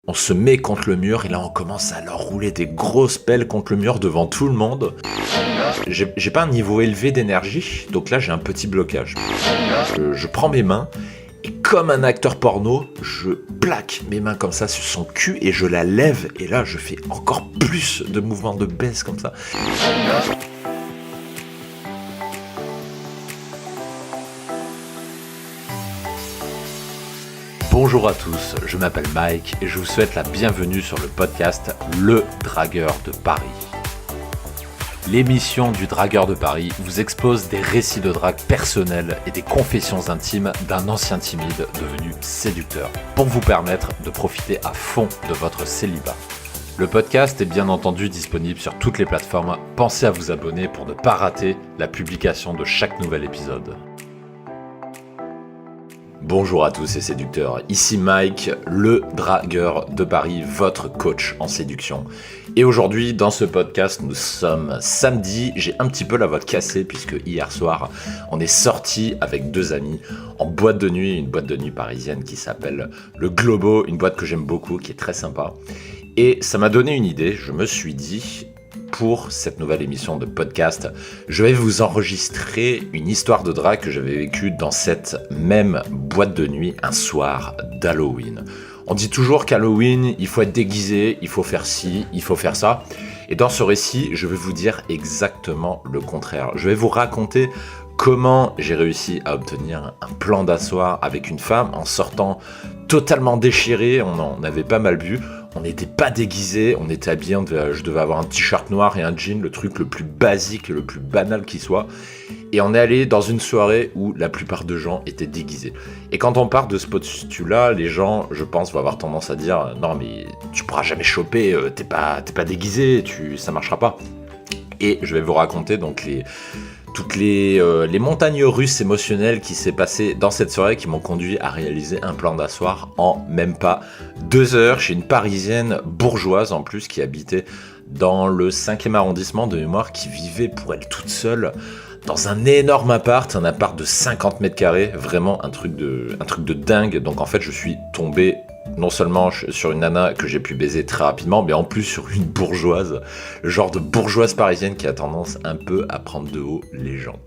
On se met contre le mur et là on commence à leur rouler des grosses pelles contre le mur devant tout le monde. J'ai pas un niveau élevé d'énergie, donc là j'ai un petit blocage. Je prends mes mains et comme un acteur porno, je plaque mes mains comme ça sur son cul et je la lève et là je fais encore plus de mouvements de baisse comme ça. Bonjour à tous, je m'appelle Mike et je vous souhaite la bienvenue sur le podcast Le Dragueur de Paris. L'émission du Dragueur de Paris vous expose des récits de drague personnels et des confessions intimes d'un ancien timide devenu séducteur pour vous permettre de profiter à fond de votre célibat. Le podcast est bien entendu disponible sur toutes les plateformes. Pensez à vous abonner pour ne pas rater la publication de chaque nouvel épisode. Bonjour à tous et séducteurs, ici Mike, le dragueur de Paris, votre coach en séduction. Et aujourd'hui, dans ce podcast, nous sommes samedi, j'ai un petit peu la voix cassée puisque hier soir, on est sorti avec deux amis en boîte de nuit, une boîte de nuit parisienne qui s'appelle le Globo, une boîte que j'aime beaucoup, qui est très sympa. Et ça m'a donné une idée, je me suis dit, pour cette nouvelle émission de podcast, je vais vous enregistrer une histoire de drague que j'avais vécue dans cette même boîte de nuit un soir d'Halloween. On dit toujours qu'Halloween, il faut être déguisé, il faut faire ci, il faut faire ça. Et dans ce récit, je vais vous dire exactement le contraire. Je vais vous raconter comment j'ai réussi à obtenir un plan d'asseoir avec une femme en sortant totalement déchiré, on en avait pas mal bu. On n'était pas déguisés, on était habillés, je devais avoir un t-shirt noir et un jean, le truc le plus basique et le plus banal qui soit. Et on est allé dans une soirée où la plupart des gens étaient déguisés. Et quand on part de ce postulat, les gens, je pense, vont avoir tendance à dire « Non mais tu pourras jamais choper, t'es pas déguisé, ça marchera pas ». Et je vais vous raconter donc toutes les montagnes russes émotionnelles qui s'est passé dans cette soirée qui m'ont conduit à réaliser un plan d'asseoir en même pas 2 heures chez une parisienne bourgeoise en plus qui habitait dans le 5e arrondissement de mémoire, qui vivait pour elle toute seule dans un énorme appart, un appart de 50 mètres carrés, vraiment un truc de dingue. Donc en fait je suis tombé non seulement sur une nana que j'ai pu baiser très rapidement, mais en plus sur une bourgeoise, le genre de bourgeoise parisienne qui a tendance un peu à prendre de haut les gens.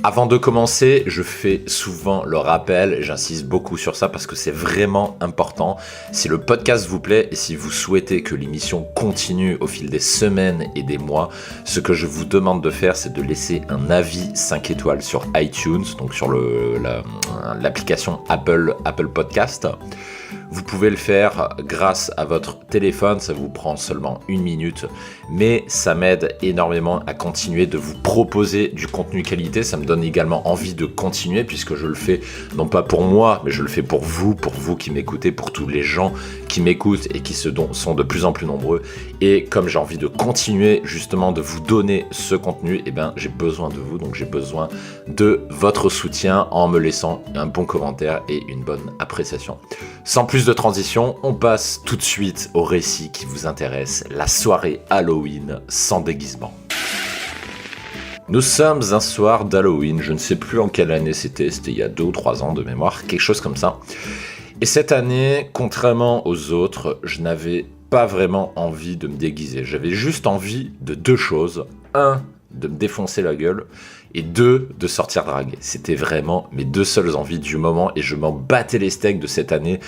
Avant de commencer, je fais souvent le rappel, j'insiste beaucoup sur ça parce que c'est vraiment important. Si le podcast vous plaît et si vous souhaitez que l'émission continue au fil des semaines et des mois, ce que je vous demande de faire, c'est de laisser un avis 5 étoiles sur iTunes, donc sur l'application Apple Podcast. Vous pouvez le faire grâce à votre téléphone, ça vous prend seulement 1 minute, mais ça m'aide énormément à continuer de vous proposer du contenu qualité. Ça me donne également envie de continuer puisque je le fais non pas pour moi, mais je le fais pour vous qui m'écoutez, pour tous les gens qui m'écoutent et qui sont de plus en plus nombreux. Et comme j'ai envie de continuer justement de vous donner ce contenu, j'ai besoin de vous, donc j'ai besoin de votre soutien en me laissant un bon commentaire et une bonne appréciation. Sans plus de transition, on passe tout de suite au récit qui vous intéresse, la soirée Halloween sans déguisement. Nous sommes un soir d'Halloween, je ne sais plus en quelle année c'était il y a 2 ou 3 ans de mémoire, quelque chose comme ça. Et cette année, contrairement aux autres, je n'avais pas vraiment envie de me déguiser. J'avais juste envie de 2 choses. 1, de me défoncer la gueule, et 2, de sortir draguer. C'était vraiment mes 2 seules envies du moment et je m'en battais les steaks de cette année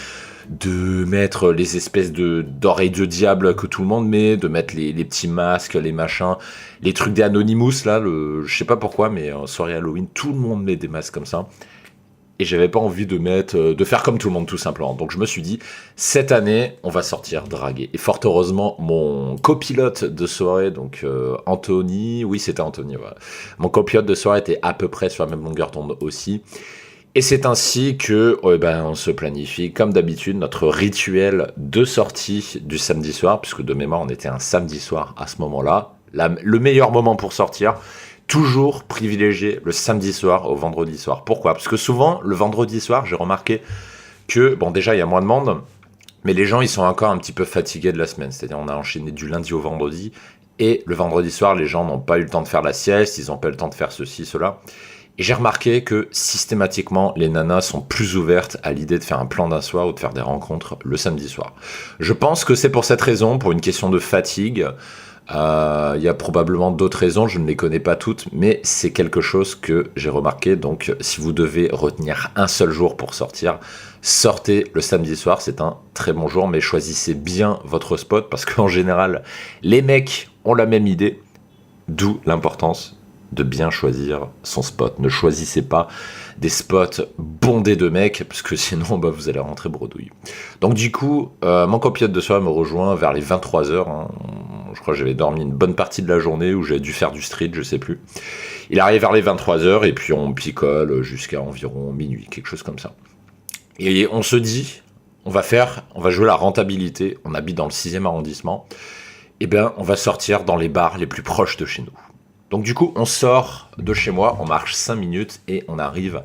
de mettre les espèces d'oreilles de diable que tout le monde met, de mettre les petits masques, les machins, les trucs des Anonymous là, je sais pas pourquoi, mais en soirée Halloween, tout le monde met des masques comme ça. Et j'avais pas envie de faire comme tout le monde tout simplement. Donc je me suis dit, cette année, on va sortir draguer. Et fort heureusement, mon copilote de soirée, donc Anthony, oui c'était Anthony, ouais. Mon copilote de soirée était à peu près sur la même longueur d'onde aussi. Et c'est ainsi que on se planifie comme d'habitude notre rituel de sortie du samedi soir, puisque de mémoire on était un samedi soir à ce moment-là. Le meilleur moment pour sortir, toujours privilégier le samedi soir au vendredi soir. Pourquoi ? Parce que souvent, le vendredi soir, j'ai remarqué que, déjà, il y a moins de monde, mais les gens, ils sont encore un petit peu fatigués de la semaine. C'est-à-dire, on a enchaîné du lundi au vendredi, et le vendredi soir, les gens n'ont pas eu le temps de faire la sieste, ils n'ont pas eu le temps de faire ceci, cela. Et j'ai remarqué que systématiquement, les nanas sont plus ouvertes à l'idée de faire un plan d'un soir ou de faire des rencontres le samedi soir. Je pense que c'est pour cette raison, pour une question de fatigue. Il y a probablement d'autres raisons, je ne les connais pas toutes, mais c'est quelque chose que j'ai remarqué. Donc, si vous devez retenir un seul jour pour sortir, sortez le samedi soir, c'est un très bon jour, mais choisissez bien votre spot parce qu'en général, les mecs ont la même idée, d'où l'importance de bien choisir son spot. Ne choisissez pas des spots bondés de mecs, parce que sinon vous allez rentrer bredouille. Donc du coup, mon copilote de soirée me rejoint vers les 23h. Je crois que j'avais dormi une bonne partie de la journée, où j'avais dû faire du street, je sais plus. Il arrive vers les 23h, et puis on picole jusqu'à environ minuit, quelque chose comme ça. Et on se dit, on va jouer la rentabilité, on habite dans le 6e arrondissement, et bien on va sortir dans les bars les plus proches de chez nous. Donc du coup, on sort de chez moi, on marche 5 minutes et on arrive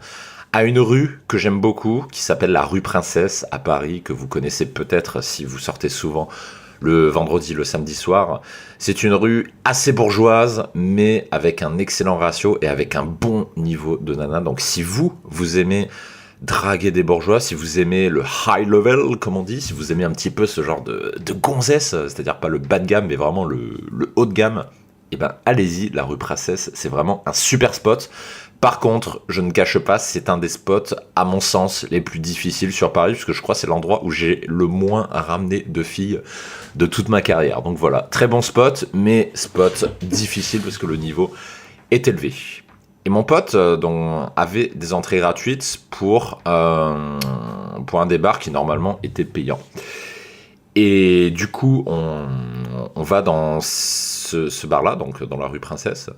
à une rue que j'aime beaucoup, qui s'appelle la rue Princesse à Paris, que vous connaissez peut-être si vous sortez souvent le vendredi, le samedi soir. C'est une rue assez bourgeoise, mais avec un excellent ratio et avec un bon niveau de nana. Donc si vous aimez draguer des bourgeois, si vous aimez le high level, comme on dit, si vous aimez un petit peu ce genre de gonzesse, c'est-à-dire pas le bas de gamme, mais vraiment le haut de gamme, eh ben allez-y, la rue Princesse, c'est vraiment un super spot. Par contre, je ne cache pas, c'est un des spots, à mon sens, les plus difficiles sur Paris, puisque je crois que c'est l'endroit où j'ai le moins ramené de filles de toute ma carrière. Donc voilà, très bon spot, mais spot difficile parce que le niveau est élevé. Et mon pote avait des entrées gratuites pour un des bars qui normalement était payant. Et du coup, on va dans ce bar-là, donc dans la rue Princesse.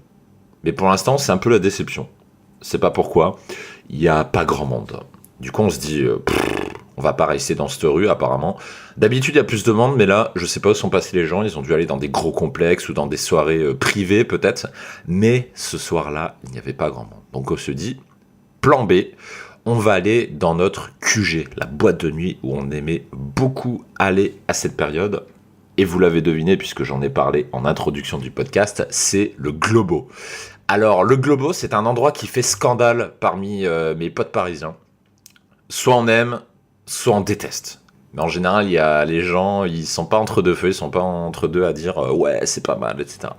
Mais pour l'instant, c'est un peu la déception. Je sais pas pourquoi. Il n'y a pas grand monde. Du coup, on se dit, on va pas rester dans cette rue, apparemment. D'habitude, il y a plus de monde, mais là, je sais pas où sont passés les gens. Ils ont dû aller dans des gros complexes ou dans des soirées privées, peut-être. Mais ce soir-là, il n'y avait pas grand monde. Donc, on se dit, plan B, on va aller dans notre QG, la boîte de nuit où on aimait beaucoup aller à cette période. Et vous l'avez deviné, puisque j'en ai parlé en introduction du podcast, c'est le Globo. Alors, le Globo, c'est un endroit qui fait scandale parmi mes potes parisiens. Soit on aime, soit on déteste. Mais en général, il y a les gens, ils sont pas entre deux feux, ils sont pas entre deux à dire ouais, c'est pas mal, etc.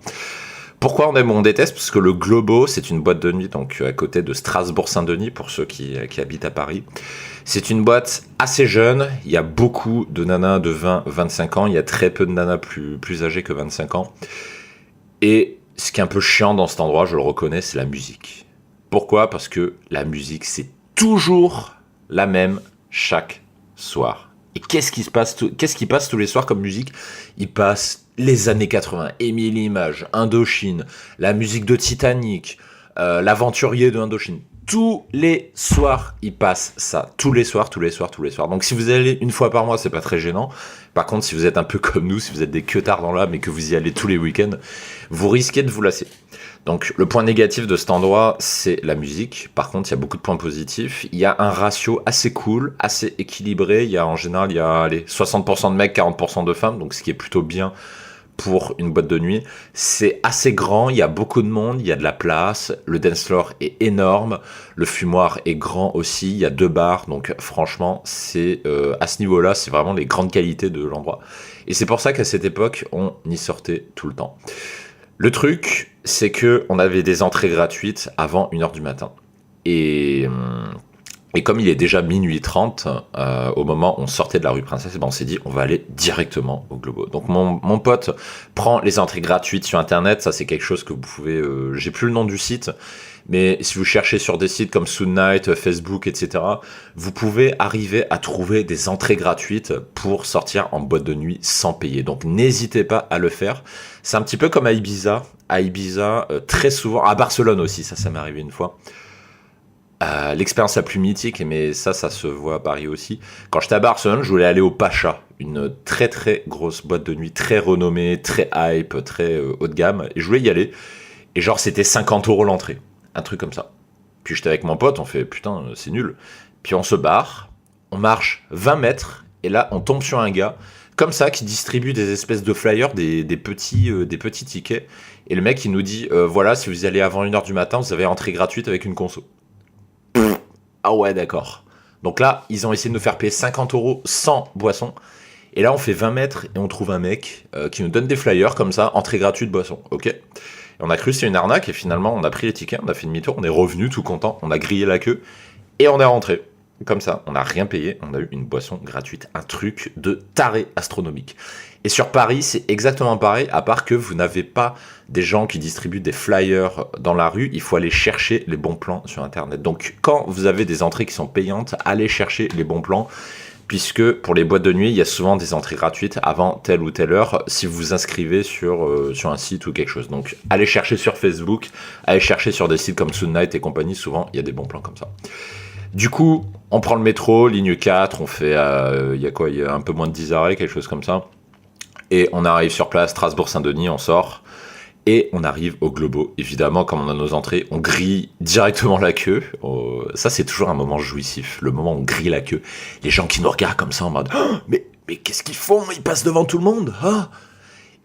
Pourquoi on aime ou on déteste ? Parce que le Globo, c'est une boîte de nuit, donc à côté de Strasbourg-Saint-Denis, pour ceux qui habitent à Paris. C'est une boîte assez jeune, il y a beaucoup de nanas de 20-25 ans, il y a très peu de nanas plus âgées que 25 ans. Et ce qui est un peu chiant dans cet endroit, je le reconnais, c'est la musique. Pourquoi ? Parce que la musique, c'est toujours la même chaque soir. Et qu'est-ce qui passe tous les soirs comme musique ? Il passe les années 80, Émile Images, Indochine, la musique de Titanic, l'aventurier de Indochine. Tous les soirs, il passe ça. Tous les soirs. Donc si vous y allez une fois par mois, c'est pas très gênant. Par contre, si vous êtes un peu comme nous, si vous êtes des queutards dans l'âme et que vous y allez tous les week-ends, vous risquez de vous lasser. Donc le point négatif de cet endroit, c'est la musique. Par contre, il y a beaucoup de points positifs. Il y a un ratio assez cool, assez équilibré. En général, il y a 60% de mecs, 40% de femmes, donc ce qui est plutôt bien pour une boîte de nuit. C'est assez grand, il y a beaucoup de monde, il y a de la place, le dance floor est énorme, le fumoir est grand aussi, il y a 2 bars, donc franchement, c'est à ce niveau-là, c'est vraiment les grandes qualités de l'endroit. Et c'est pour ça qu'à cette époque, on y sortait tout le temps. Le truc, c'est que on avait des entrées gratuites avant 1h du matin. Et comme il est déjà minuit 30, au moment où on sortait de la rue Princesse, on s'est dit on va aller directement au Globo. Donc mon pote prend les entrées gratuites sur internet, ça c'est quelque chose que vous pouvez, j'ai plus le nom du site, mais si vous cherchez sur des sites comme Soon Night, Facebook, etc., vous pouvez arriver à trouver des entrées gratuites pour sortir en boîte de nuit sans payer. Donc n'hésitez pas à le faire. C'est un petit peu comme à Ibiza. À Ibiza, très souvent, à Barcelone aussi, ça m'est arrivé une fois. L'expérience la plus mythique, mais ça se voit à Paris aussi. Quand j'étais à Barcelone, je voulais aller au Pacha, une très très grosse boîte de nuit, très renommée, très hype, très haut de gamme. Et je voulais y aller. Et genre, c'était 50€ l'entrée. Un truc comme ça. Puis j'étais avec mon pote, on fait putain, c'est nul. Puis on se barre, on marche 20 mètres, Et là, on tombe sur un gars, comme ça, qui distribue des espèces de flyers, des petits tickets. Et le mec, il nous dit, voilà, si vous y allez avant 1h du matin, vous avez entrée gratuite avec une conso. Ah ouais, d'accord. Donc là, ils ont essayé de nous faire payer 50 € sans boisson. Et là, on fait 20 mètres et on trouve un mec qui nous donne des flyers comme ça, entrée gratuite, boisson. Ok. Et on a cru que c'était une arnaque et finalement, on a pris les tickets, on a fait demi-tour, on est revenu tout content, on a grillé la queue et on est rentré. Comme ça, on n'a rien payé, on a eu une boisson gratuite, un truc de taré astronomique. Et sur Paris, c'est exactement pareil, à part que vous n'avez pas des gens qui distribuent des flyers dans la rue, il faut aller chercher les bons plans sur Internet. Donc quand vous avez des entrées qui sont payantes, allez chercher les bons plans, puisque pour les boîtes de nuit, il y a souvent des entrées gratuites avant telle ou telle heure, si vous vous inscrivez sur un site ou quelque chose. Donc allez chercher sur Facebook, allez chercher sur des sites comme Soon Night et compagnie, souvent il y a des bons plans comme ça. Du coup, on prend le métro, ligne 4, on fait, il y a un peu moins de 10 arrêts, quelque chose comme ça. Et on arrive sur place, Strasbourg-Saint-Denis, on sort. Et on arrive au Globo. Évidemment, comme on a nos entrées, on grille directement la queue. Ça, c'est toujours un moment jouissif. Le moment où on grille la queue. Les gens qui nous regardent comme ça en mode oh, mais qu'est-ce qu'ils font? Ils passent devant tout le monde. Oh.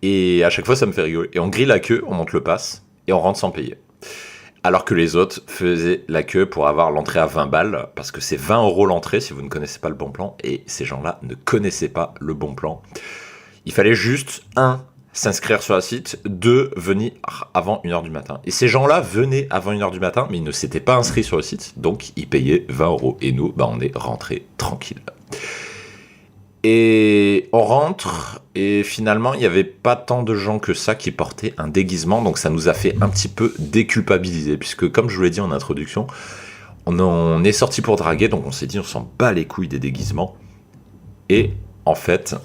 Et à chaque fois, ça me fait rigoler. Et on grille la queue, on monte le pass et on rentre sans payer. Alors que les autres faisaient la queue pour avoir l'entrée à 20 balles, parce que c'est 20 € l'entrée si vous ne connaissez pas le bon plan, et ces gens-là ne connaissaient pas le bon plan. Il fallait juste, 1, s'inscrire sur un site, 2, venir avant 1h du matin. Et ces gens-là venaient avant 1h du matin, mais ils ne s'étaient pas inscrits sur le site, donc ils payaient 20 €. Et nous, on est rentrés tranquilles. Et on rentre, et finalement, il n'y avait pas tant de gens que ça qui portaient un déguisement, donc ça nous a fait un petit peu déculpabiliser, puisque comme je vous l'ai dit en introduction, on est sorti pour draguer, donc on s'est dit on s'en bat les couilles des déguisements. Et en fait,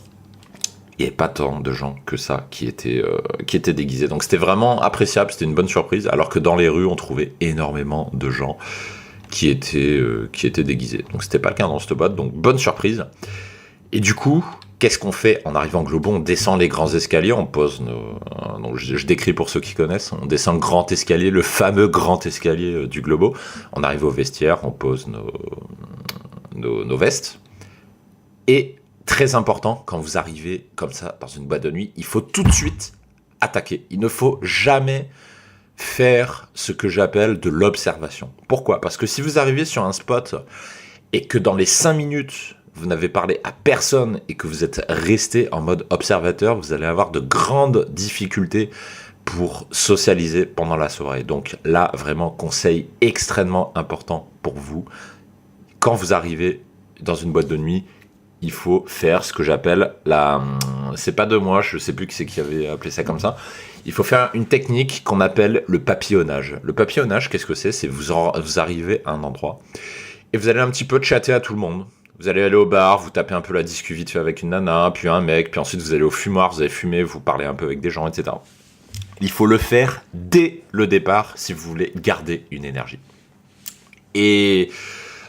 il n'y avait pas tant de gens que ça qui étaient déguisés. Donc c'était vraiment appréciable, c'était une bonne surprise, alors que dans les rues, on trouvait énormément de gens qui étaient déguisés. Donc c'était pas le cas dans cette boîte, donc bonne surprise. Et du coup, qu'est-ce qu'on fait en arrivant au Globo? On descend les grands escaliers, on pose donc je décris pour ceux qui connaissent, on descend le grand escalier, le fameux grand escalier du Globo. On arrive au vestiaire, on pose nos vestes. Et très important, quand vous arrivez comme ça dans une boîte de nuit, il faut tout de suite attaquer. Il ne faut jamais faire ce que j'appelle de l'observation. Pourquoi? Parce que si vous arrivez sur un spot et que dans les 5 minutes, vous n'avez parlé à personne et que vous êtes resté en mode observateur, vous allez avoir de grandes difficultés pour socialiser pendant la soirée. Donc là, vraiment, conseil extrêmement important pour vous. Quand vous arrivez dans une boîte de nuit, il faut faire ce que j'appelle c'est pas de moi, je sais plus qui c'est qui avait appelé ça comme ça. Il faut faire une technique qu'on appelle le papillonnage. Le papillonnage, qu'est-ce que c'est? C'est vous arrivez à un endroit et vous allez un petit peu chatter à tout le monde. Vous allez aller au bar, vous tapez un peu la discu vite fait avec une nana, puis un mec, puis ensuite vous allez au fumoir, vous allez fumer, vous parlez un peu avec des gens, etc. Il faut le faire dès le départ si vous voulez garder une énergie. Et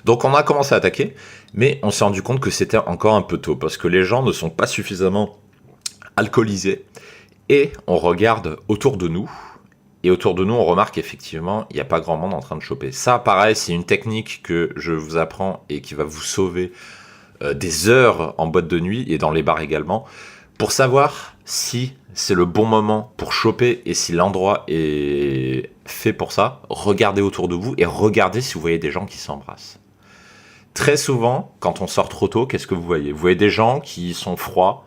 donc on a commencé à attaquer, mais on s'est rendu compte que c'était encore un peu tôt, parce que les gens ne sont pas suffisamment alcoolisés, et on regarde autour de nous, et autour de nous, on remarque qu'effectivement, il n'y a pas grand monde en train de choper. Ça, pareil, c'est une technique que je vous apprends et qui va vous sauver des heures en boîte de nuit et dans les bars également. Pour savoir si c'est le bon moment pour choper et si l'endroit est fait pour ça, regardez autour de vous et regardez si vous voyez des gens qui s'embrassent. Très souvent, quand on sort trop tôt, qu'est-ce que vous voyez? Vous voyez des gens qui sont froids,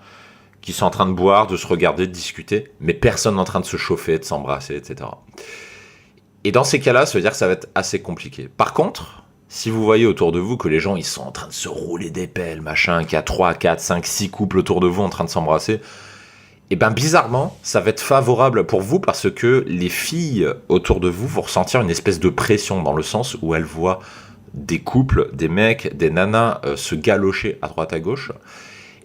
qui sont en train de boire, de se regarder, de discuter, mais personne en train de se chauffer, de s'embrasser, etc. Et dans ces cas-là, ça veut dire que ça va être assez compliqué. Par contre, si vous voyez autour de vous que les gens ils sont en train de se rouler des pelles, machin, qu'il y a 3, 4, 5, 6 couples autour de vous en train de s'embrasser, et bien bizarrement, ça va être favorable pour vous parce que les filles autour de vous vont ressentir une espèce de pression dans le sens où elles voient des couples, des mecs, des nanas se galocher à droite à gauche.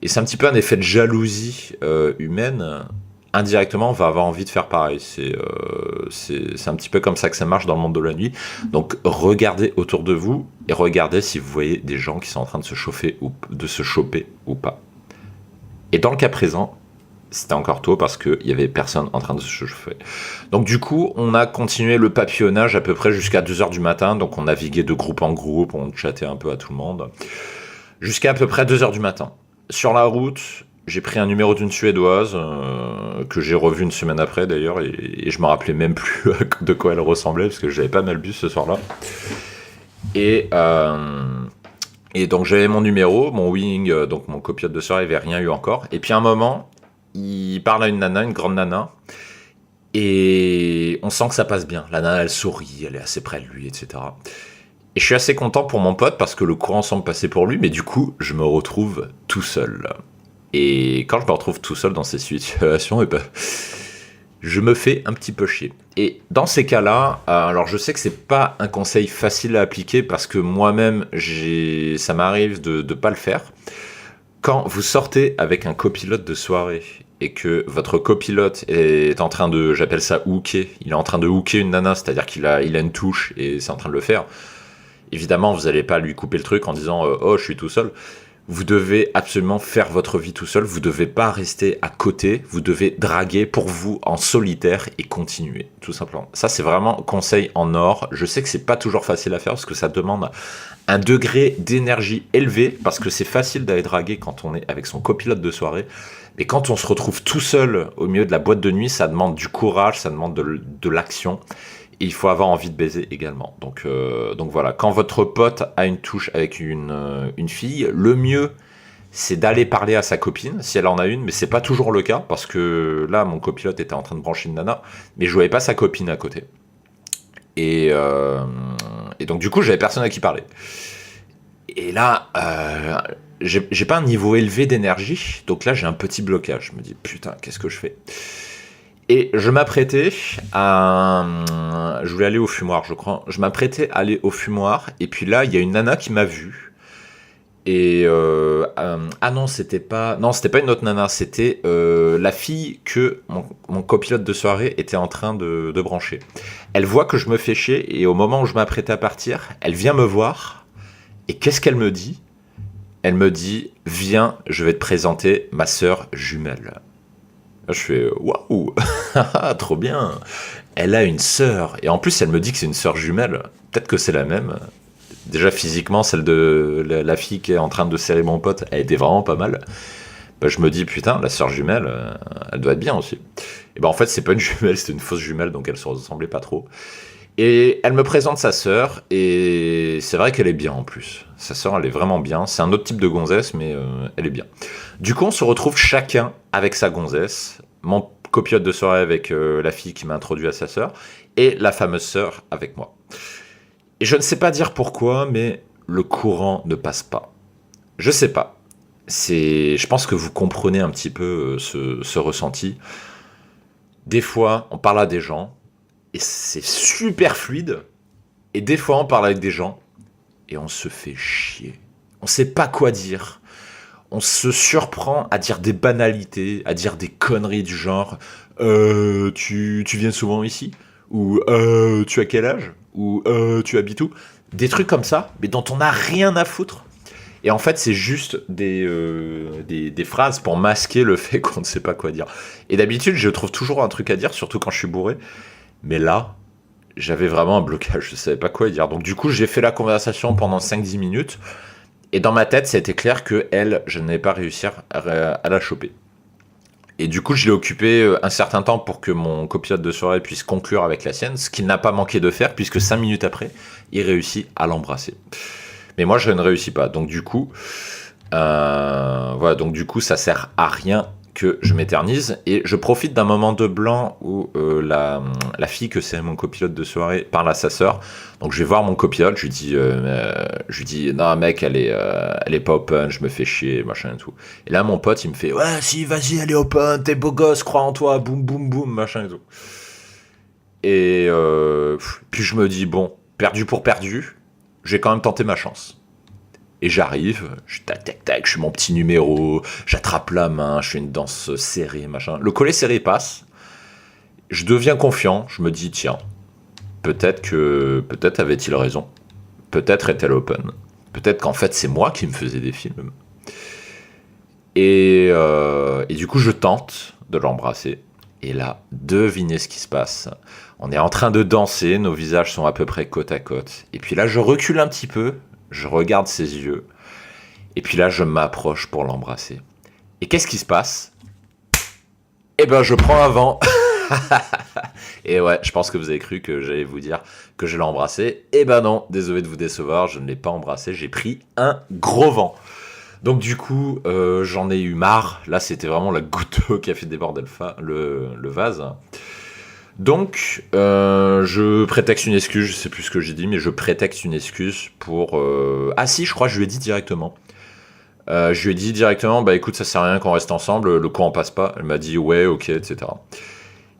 Et c'est un petit peu un effet de jalousie humaine. Indirectement, on va avoir envie de faire pareil. C'est un petit peu comme ça que ça marche dans le monde de la nuit. Donc, regardez autour de vous et regardez si vous voyez des gens qui sont en train de se chauffer ou de se choper ou pas. Et dans le cas présent, c'était encore tôt parce qu'il n'y avait personne en train de se chauffer. Donc du coup, on a continué le papillonnage à peu près jusqu'à 2h du matin. Donc on naviguait de groupe en groupe, on chattait un peu à tout le monde. Jusqu'à à peu près 2h du matin. sur la route, j'ai pris un numéro d'une Suédoise, que j'ai revu une semaine après d'ailleurs, et je me rappelais même plus de quoi elle ressemblait, parce que j'avais pas mal bu ce soir-là. Et, euh, et donc j'avais mon numéro, mon wing, donc mon copilote de soirée, il avait rien eu encore. Et puis à un moment, il parle à une nana, une grande nana, et on sent que ça passe bien. La nana, elle sourit, elle est assez près de lui, etc. Et je suis assez content pour mon pote parce que le courant semble passer pour lui, mais du coup, je me retrouve tout seul. Et quand je me retrouve tout seul dans ces situations, je me fais un petit peu chier. Et dans ces cas-là, alors je sais que c'est pas un conseil facile à appliquer parce que moi-même, ça m'arrive de ne pas le faire. Quand vous sortez avec un copilote de soirée et que votre copilote est en train de, j'appelle ça hooker, il est en train de hooker une nana, c'est-à-dire il a une touche et c'est en train de le faire, évidemment, vous n'allez pas lui couper le truc en disant oh, je suis tout seul. Vous devez absolument faire votre vie tout seul. Vous ne devez pas rester à côté. Vous devez draguer pour vous en solitaire et continuer, tout simplement. Ça, c'est vraiment conseil en or. Je sais que c'est pas toujours facile à faire parce que ça demande un degré d'énergie élevé parce que c'est facile d'aller draguer quand on est avec son copilote de soirée. Mais quand on se retrouve tout seul au milieu de la boîte de nuit, ça demande du courage, ça demande de l'action. Et il faut avoir envie de baiser également. Donc voilà, quand votre pote a une touche avec une fille, le mieux, c'est d'aller parler à sa copine, si elle en a une, mais c'est pas toujours le cas, parce que là, mon copilote était en train de brancher une nana, mais je voyais pas sa copine à côté. Et, euh, et donc du coup, j'avais personne à qui parler. Et là, j'ai pas un niveau élevé d'énergie, donc là, j'ai un petit blocage. Je me dis, putain, qu'est-ce que je fais ? Et je m'apprêtais à... Je voulais aller au fumoir, je crois. Je m'apprêtais à aller au fumoir. Et puis là, il y a une nana qui m'a vu. Et... ah non, c'était pas... Non, c'était pas une autre nana. C'était la fille que mon copilote de soirée était en train de brancher. Elle voit que je me fais chier. Et au moment où je m'apprêtais à partir, elle vient me voir. Et qu'est-ce qu'elle me dit ? Elle me dit, viens, je vais te présenter ma sœur jumelle. Je fais waouh, trop bien. Elle a une sœur et en plus elle me dit que c'est une sœur jumelle. Peut-être que c'est la même. Déjà physiquement, celle de la fille qui est en train de serrer mon pote, elle était vraiment pas mal. Bah, je me dis putain, la sœur jumelle, elle doit être bien aussi. Et ben en fait c'est pas une jumelle, c'était une fausse jumelle donc elle se ressemblait pas trop. Et elle me présente sa sœur et c'est vrai qu'elle est bien en plus. Sa sœur elle est vraiment bien. C'est un autre type de gonzesse mais elle est bien. Du coup on se retrouve chacun avec sa gonzesse. Mon copilote de soirée avec la fille qui m'a introduit à sa sœur et la fameuse sœur avec moi. Et je ne sais pas dire pourquoi mais le courant ne passe pas. Je sais pas. Je pense que vous comprenez un petit peu ce ressenti. Des fois on parle à des gens et c'est super fluide. Et des fois, on parle avec des gens et on se fait chier. On sait pas quoi dire. On se surprend à dire des banalités, à dire des conneries du genre tu viens souvent ici ? Ou tu as quel âge ? Ou tu habites où ? Des trucs comme ça, mais dont on n'a rien à foutre. Et en fait, c'est juste des phrases pour masquer le fait qu'on ne sait pas quoi dire. Et d'habitude, je trouve toujours un truc à dire, surtout quand je suis bourré. Mais là, j'avais vraiment un blocage, je savais pas quoi dire. Donc du coup, j'ai fait la conversation pendant 5-10 minutes. Et dans ma tête, ça a été clair que elle, je n'allais pas réussir à la choper. Et du coup, je l'ai occupé un certain temps pour que mon copilote de soirée puisse conclure avec la sienne, ce qu'il n'a pas manqué de faire, puisque 5 minutes après, il réussit à l'embrasser. Mais moi, je ne réussis pas. Donc du coup, voilà, donc du coup, ça sert à rien que je m'éternise et je profite d'un moment de blanc où la fille que c'est mon copilote de soirée parle à sa sœur. Donc je vais voir mon copilote, je lui dis non mec elle est pas open, je me fais chier machin et tout. Et là mon pote il me fait ouais si vas-y elle est open, t'es beau gosse, crois en toi, boum boum boum machin et tout. Et puis je me dis bon, perdu pour perdu, j'ai quand même tenté ma chance. Et j'arrive, je tac tac tac, je fais mon petit numéro, j'attrape la main, je fais une danse serrée, machin. Le collet serré passe, je deviens confiant, je me dis tiens, peut-être avait-il raison, peut-être est-elle open, peut-être qu'en fait c'est moi qui me faisais des films. Et du coup je tente de l'embrasser, et là, devinez ce qui se passe. On est en train de danser, nos visages sont à peu près côte à côte, et puis là je recule un petit peu, je regarde ses yeux, Et puis là, je m'approche pour l'embrasser. Et qu'est-ce qui se passe? Eh ben, je prends un vent. Et ouais, je pense que vous avez cru que j'allais vous dire que je l'ai embrassé. Eh ben non, désolé de vous décevoir, je ne l'ai pas embrassé, j'ai pris un gros vent. Donc du coup, j'en ai eu marre. Là, c'était vraiment la goutte d'eau qui a fait déborder le vase. Donc, je prétexte une excuse, je sais plus ce que j'ai dit, mais je prétexte une excuse pour... Ah si, je crois que je lui ai dit directement. Je lui ai dit directement, bah écoute, ça sert à rien qu'on reste ensemble, le courant passe pas. Elle m'a dit ouais, ok, etc.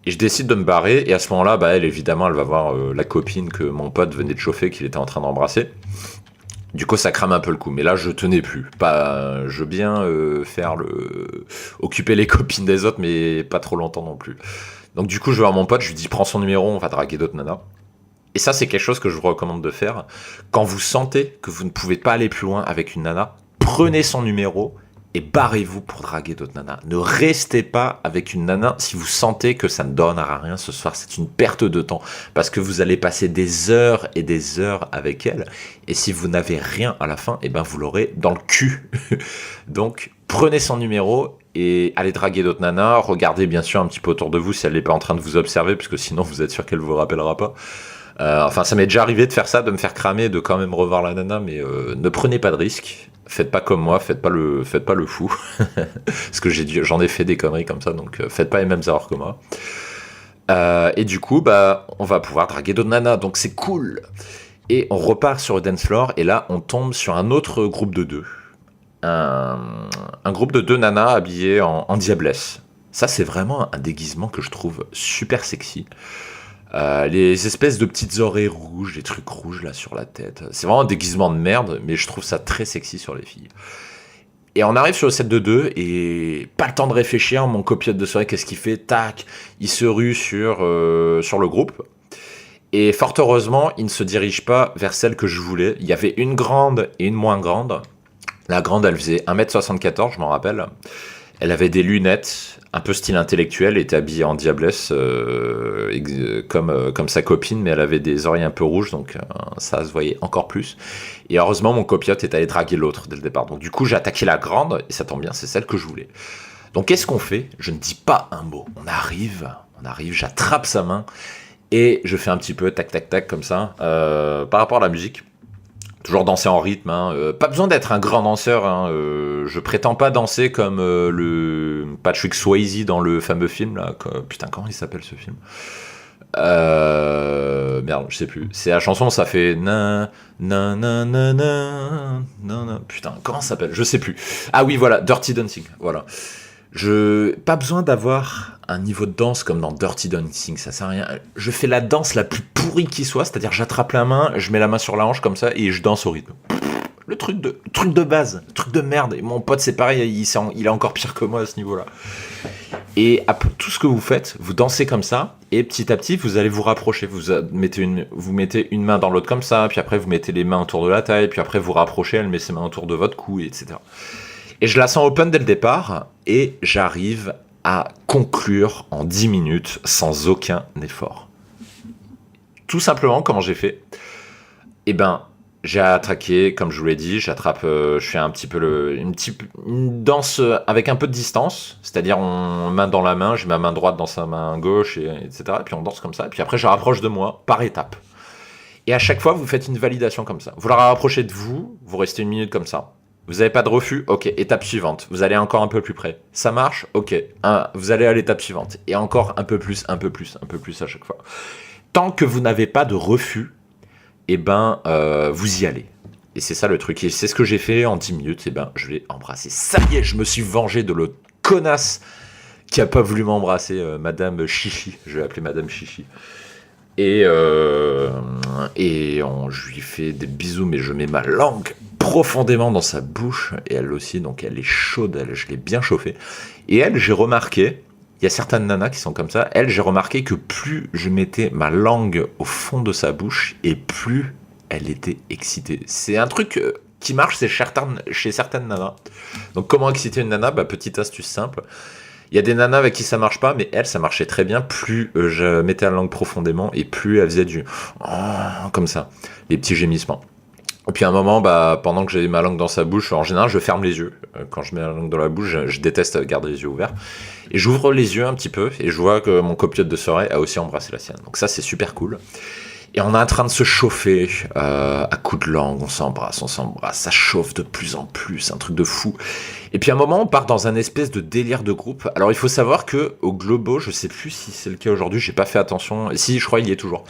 Et je décide de me barrer, et à ce moment-là, bah elle, évidemment, elle va voir la copine que mon pote venait de chauffer, qu'il était en train d'embrasser. Du coup, ça crame un peu le coup. Mais là, je tenais plus. Pas, je veux bien occuper les copines des autres, mais pas trop longtemps non plus. Donc du coup, je vais voir mon pote, je lui dis, prends son numéro, on va draguer d'autres nanas. Et ça, c'est quelque chose que je vous recommande de faire. Quand vous sentez que vous ne pouvez pas aller plus loin avec une nana, prenez son numéro et barrez-vous pour draguer d'autres nanas. Ne restez pas avec une nana si vous sentez que ça ne donnera rien ce soir. C'est une perte de temps parce que vous allez passer des heures et des heures avec elle. Et si vous n'avez rien à la fin, eh ben vous l'aurez dans le cul. Donc, prenez son numéro et allez draguer d'autres nanas. Regardez bien sûr un petit peu autour de vous si elle n'est pas en train de vous observer, parce que sinon vous êtes sûr qu'elle ne vous rappellera pas. Enfin, ça m'est déjà arrivé de faire ça, de me faire cramer, de quand même revoir la nana, mais ne prenez pas de risques. Faites pas comme moi, faites pas le fou. Parce que j'en ai fait des conneries comme ça, donc faites pas les mêmes erreurs que moi. Et du coup, bah, on va pouvoir draguer d'autres nanas, donc c'est cool. Et on repart sur le dance floor, et là, on tombe sur un autre groupe de deux. Un groupe de deux nanas habillées en diablesse. Ça, c'est vraiment un déguisement que je trouve super sexy. Les espèces de petites oreilles rouges, des trucs rouges là sur la tête. C'est vraiment un déguisement de merde, mais je trouve ça très sexy sur les filles. Et on arrive sur le set de 2 et pas le temps de réfléchir, mon copilote de soirée, qu'est-ce qu'il fait? Tac, il se rue sur le groupe. Et fort heureusement, il ne se dirige pas vers celle que je voulais. Il y avait une grande et une moins grande. La grande, elle faisait 1m74, je m'en rappelle. Elle avait des lunettes, un peu style intellectuel, était habillée en diablesse, comme sa copine, mais elle avait des oreilles un peu rouges, donc ça se voyait encore plus. Et heureusement, mon copilote est allé draguer l'autre dès le départ. Donc du coup, j'ai attaqué la grande, et ça tombe bien, c'est celle que je voulais. Donc qu'est-ce qu'on fait? Je ne dis pas un mot. On arrive, j'attrape sa main, et je fais un petit peu tac tac tac comme ça, par rapport à la musique. Toujours danser en rythme, hein. Pas besoin d'être un grand danseur, hein. Je prétends pas danser comme le Patrick Swayze dans le fameux film là. Putain, comment il s'appelle ce film? Merde, je sais plus. C'est la chanson, ça fait na na na na na na na. Putain, comment ça s'appelle? Je sais plus. Ah oui, voilà, Dirty Dancing. Voilà. Pas besoin d'avoir un niveau de danse comme dans Dirty Dancing, ça sert à rien. Je fais la danse la plus pourrie qui soit, c'est-à-dire j'attrape la main, je mets la main sur la hanche comme ça et je danse au rythme. Le truc de base, le truc de merde. Et mon pote, c'est pareil, il est encore pire que moi à ce niveau-là. Et tout ce que vous faites, vous dansez comme ça, et petit à petit, vous allez vous rapprocher. Vous mettez une main dans l'autre comme ça, puis après vous mettez les mains autour de la taille, puis après vous rapprochez, elle met ses mains autour de votre cou, etc. Et je la sens open dès le départ, et j'arrive à conclure en 10 minutes sans aucun effort. Tout simplement, comment j'ai fait? Eh ben, j'ai attaqué, comme je vous l'ai dit, je fais un petit peu une danse avec un peu de distance, c'est-à-dire main dans la main, j'ai ma main droite dans sa main gauche, etc. Et puis on danse comme ça, et puis après je rapproche de moi par étapes. Et à chaque fois, vous faites une validation comme ça. Vous la rapprochez de vous, vous restez 1 minute comme ça. Vous n'avez pas de refus? Ok, étape suivante. Vous allez encore un peu plus près. Ça marche? Ok. Vous allez à l'étape suivante. Et encore un peu plus à chaque fois. Tant que vous n'avez pas de refus, eh ben, vous y allez. Et c'est ça le truc. Et c'est ce que j'ai fait en 10 minutes. Eh ben, je l'ai embrassé. Ça y est, je me suis vengé de l'autre connasse qui n'a pas voulu m'embrasser. Madame Chichi. Je vais l'appeler Madame Chichi. Et je lui fais des bisous, mais je mets ma langue profondément dans sa bouche, et elle aussi, donc elle est chaude, je l'ai bien chauffée. Et elle, j'ai remarqué, il y a certaines nanas qui sont comme ça, j'ai remarqué que plus je mettais ma langue au fond de sa bouche, et plus elle était excitée. C'est un truc qui marche chez certaines nanas. Donc comment exciter une nana? Petite astuce simple. Il y a des nanas avec qui ça marche pas, mais elle, ça marchait très bien. Plus je mettais la langue profondément, et plus elle faisait du comme ça, des petits gémissements. Et puis à un moment, pendant que j'ai ma langue dans sa bouche, en général, je ferme les yeux. Quand je mets la langue dans la bouche, je déteste garder les yeux ouverts. Et j'ouvre les yeux un petit peu et je vois que mon copilote de soirée a aussi embrassé la sienne. Donc ça, c'est super cool. Et on est en train de se chauffer à coups de langue, on s'embrasse, ça chauffe de plus en plus, un truc de fou. Et puis à un moment, on part dans un espèce de délire de groupe. Alors il faut savoir que au Globo, je sais plus si c'est le cas aujourd'hui, j'ai pas fait attention. Si, je crois qu'il y est toujours.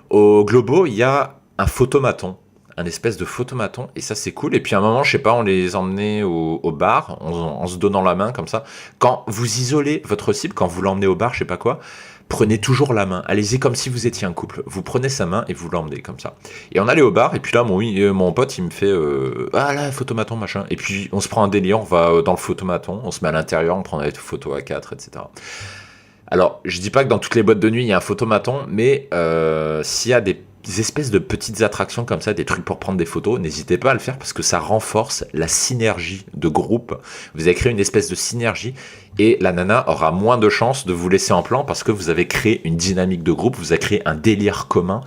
Au Globo, il y a un photomaton, un espèce de photomaton, et ça c'est cool. Et puis à un moment, je sais pas, on les emmenait au bar, en se donnant la main comme ça. Quand vous isolez votre cible, quand vous l'emmenez au bar, je sais pas quoi, prenez toujours la main. Allez-y comme si vous étiez un couple. Vous prenez sa main et vous l'emmenez comme ça. Et on allait au bar, et puis là, mon pote, il me fait ah là, photomaton, machin. Et puis on se prend un délire, on va dans le photomaton, on se met à l'intérieur, on prend des photos à 4, etc. Alors, je dis pas que dans toutes les boîtes de nuit, il y a un photomaton, mais s'il y a des espèces de petites attractions comme ça, des trucs pour prendre des photos, n'hésitez pas à le faire parce que ça renforce la synergie de groupe. Vous avez créé une espèce de synergie et la nana aura moins de chances de vous laisser en plan parce que vous avez créé une dynamique de groupe, vous avez créé un délire commun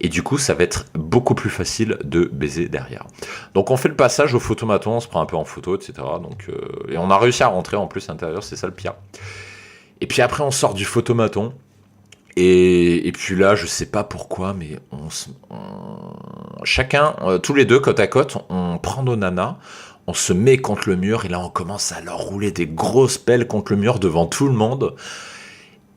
et du coup, ça va être beaucoup plus facile de baiser derrière. Donc, on fait le passage au photomaton, on se prend un peu en photo, etc. Donc, et on a réussi à rentrer en plus à l'intérieur, c'est ça le pire. Et puis après, on sort du photomaton. Et puis là, je sais pas pourquoi, mais chacun, tous les deux, côte à côte, on prend nos nanas, on se met contre le mur, et là, on commence à leur rouler des grosses pelles contre le mur devant tout le monde.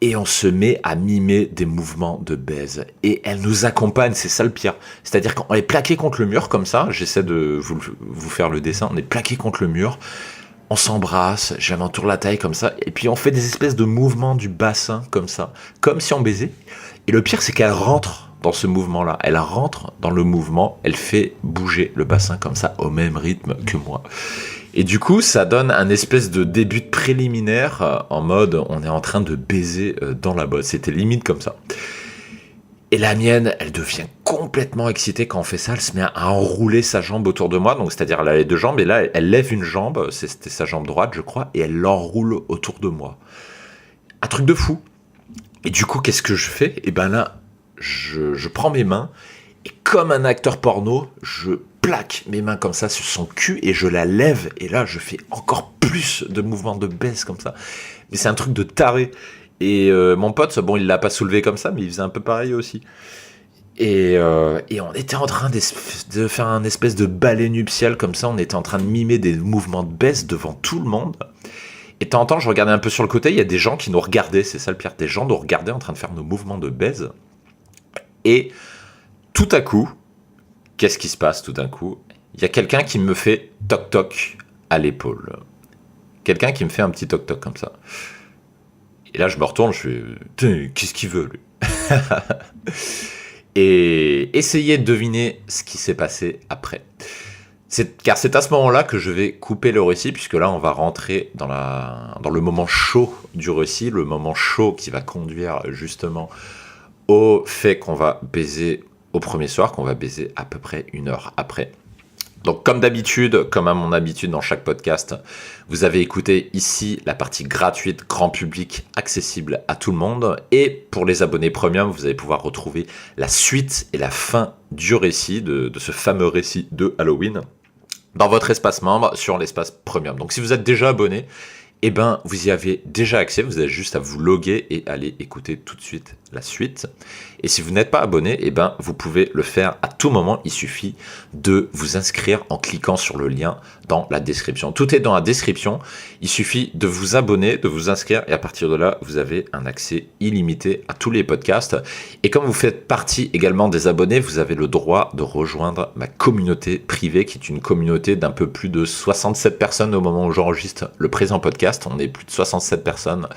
Et on se met à mimer des mouvements de baise. Et elles nous accompagnent, c'est ça le pire. C'est-à-dire qu'on est plaqué contre le mur comme ça, j'essaie de vous faire le dessin, on est plaqué contre le mur. On s'embrasse, je m'entoure la taille comme ça, et puis on fait des espèces de mouvements du bassin comme ça, comme si on baisait. Et le pire, c'est qu'elle rentre dans ce mouvement-là. Elle rentre dans le mouvement, elle fait bouger le bassin comme ça, au même rythme que moi. Et du coup, ça donne un espèce de début de préliminaire, en mode on est en train de baiser dans la botte. C'était limite comme ça. Et la mienne, elle devient complètement excitée quand on fait ça. Elle se met à enrouler sa jambe autour de moi. Donc, c'est-à-dire, elle a les deux jambes. Et là, elle lève une jambe. C'était sa jambe droite, je crois. Et elle l'enroule autour de moi. Un truc de fou. Et du coup, qu'est-ce que je fais? Et ben là, je prends mes mains. Et comme un acteur porno, je plaque mes mains comme ça sur son cul. Et je la lève. Et là, je fais encore plus de mouvements de baisse comme ça. Mais c'est un truc de taré. Et mon pote, bon, il l'a pas soulevé comme ça, mais il faisait un peu pareil aussi. Et on était en train de faire un espèce de ballet nuptial comme ça. On était en train de mimer des mouvements de baisse devant tout le monde. Et de temps en temps, je regardais un peu sur le côté. Il y a des gens qui nous regardaient. C'est ça le pire. Des gens nous regardaient en train de faire nos mouvements de baise. Et tout à coup, qu'est-ce qui se passe tout d'un coup? Il y a quelqu'un qui me fait toc-toc à l'épaule. Quelqu'un qui me fait un petit toc-toc comme ça. Et là, je me retourne, je fais « Qu'est-ce qu'il veut, lui ?» Et essayez de deviner ce qui s'est passé après. Car c'est à ce moment-là que je vais couper le récit, puisque là, on va rentrer dans le moment chaud du récit, le moment chaud qui va conduire justement au fait qu'on va baiser au premier soir, qu'on va baiser à peu près 1 heure après. Donc comme d'habitude, comme à mon habitude dans chaque podcast, vous avez écouté ici la partie gratuite, grand public, accessible à tout le monde. Et pour les abonnés premium, vous allez pouvoir retrouver la suite et la fin du récit, de ce fameux récit de Halloween, dans votre espace membre sur l'espace premium. Donc si vous êtes déjà abonné, eh ben, vous y avez déjà accès, vous avez juste à vous loguer et aller écouter tout de suite la suite. Et si vous n'êtes pas abonné, eh ben, vous pouvez le faire à tout moment, il suffit de vous inscrire en cliquant sur le lien dans la description. Tout est dans la description, il suffit de vous abonner, de vous inscrire et à partir de là, vous avez un accès illimité à tous les podcasts. Et comme vous faites partie également des abonnés, vous avez le droit de rejoindre ma communauté privée qui est une communauté d'un peu plus de 67 personnes au moment où j'enregistre le présent podcast. On est plus de 67 personnes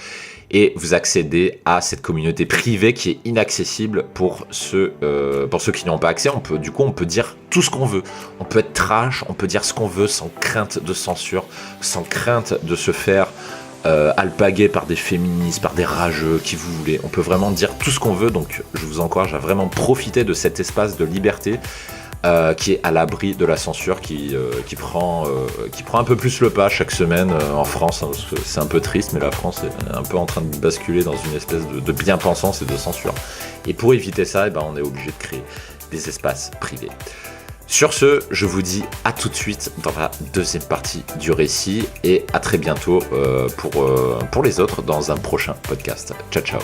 et vous accédez à cette communauté privée qui est inaccessible pour ceux qui n'y ont pas accès. On peut dire tout ce qu'on veut. On peut être trash, on peut dire ce qu'on veut sans crainte de censure, sans crainte de se faire alpaguer par des féministes, par des rageux, qui vous voulez. On peut vraiment dire tout ce qu'on veut, donc je vous encourage à vraiment profiter de cet espace de liberté qui est à l'abri de la censure, qui prend un peu plus le pas chaque semaine en France, hein, parce que c'est un peu triste, mais la France est un peu en train de basculer dans une espèce de bien-pensance et de censure. Et pour éviter ça, eh ben, on est obligé de créer des espaces privés. Sur ce, je vous dis à tout de suite dans la deuxième partie du récit et à très bientôt pour les autres dans un prochain podcast. Ciao ciao.